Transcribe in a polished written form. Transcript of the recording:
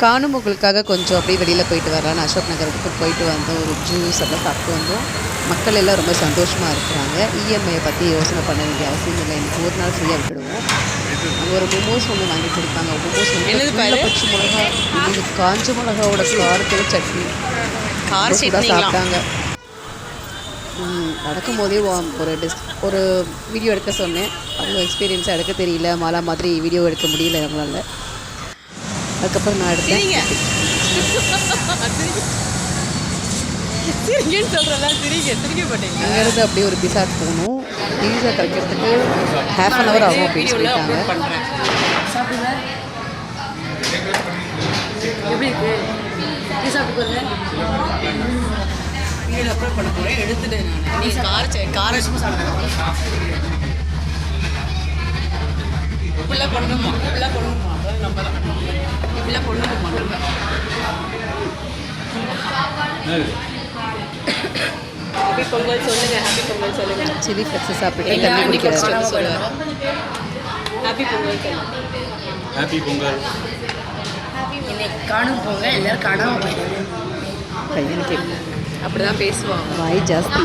காணும் பொங்கலுக்காக கொஞ்சம் அப்படியே வெளியில் போயிட்டு வரலான்னு அசோக் நகருக்கு போயிட்டு வந்தோம். ஒரு ஜூஸ் எல்லாம் சாப்பிட்டு வந்தோம். மக்கள் எல்லாம் ரொம்ப சந்தோஷமாக இருக்கிறாங்க. இஎம்ஐயை பற்றி யோசனை பண்ண வேண்டிய அவசியம் இல்லை. எனக்கு ஒரு நாள் ஃப்ரீயாக விட்டுடுவோம். அங்கே ஒரு மோமோஸ் ஒன்று வாங்கி கொடுத்தாங்க. மோமோஸ் வந்து பச்சை மிளகா, இது காஞ்ச மிளகாவோட காரத்தோட சட்னி கூட சாப்பிட்டாங்க. நடக்கும்போதே ஒரு வீடியோ எடுக்க சொன்னேன். அவ்வளோ எக்ஸ்பீரியன்ஸாக எடுக்க தெரியல. மாலா மாதிரி வீடியோ எடுக்க முடியல நம்மளால். அதுக்கப்புறம் நான் எடுத்தேன். அங்கேருந்து அப்படியே ஒரு பிசாட் போகணும். பீஸா கிடைக்கிறதுக்கு ½ ஆகும் அப்படின்னு சொல்லிட்டாங்க. அப்லோட் பண்ண போகிறேன். எடுத்துட்டேன் நான். நீ கார இப்படிலாம் பண்ணணுமா? இப்படிலாம் பண்ணணுமா? அதான் நம்ம தான் இப்படிலாம் பண்ணணுமா? ஹாப்பி பொங்கல் சொல்லுங்கள். ஹாப்பி பொங்கல் சொல்லுங்கள். சில்லி ஃப்ளெக்ஸை சாப்பிட்டு தண்ணி குடிக்கிறேன். சொல்லுங்கள். ஹாப்பி பொங்கல். ஹாப்பி பொங்கல். இன்னைக்கு காணும் பொங்கல். எல்லோரும் காணாமல் போயிடுவேன். பையனுக்கு அப்படி தான் பேசுவாங்க. வாய் ஜாஸ்தி.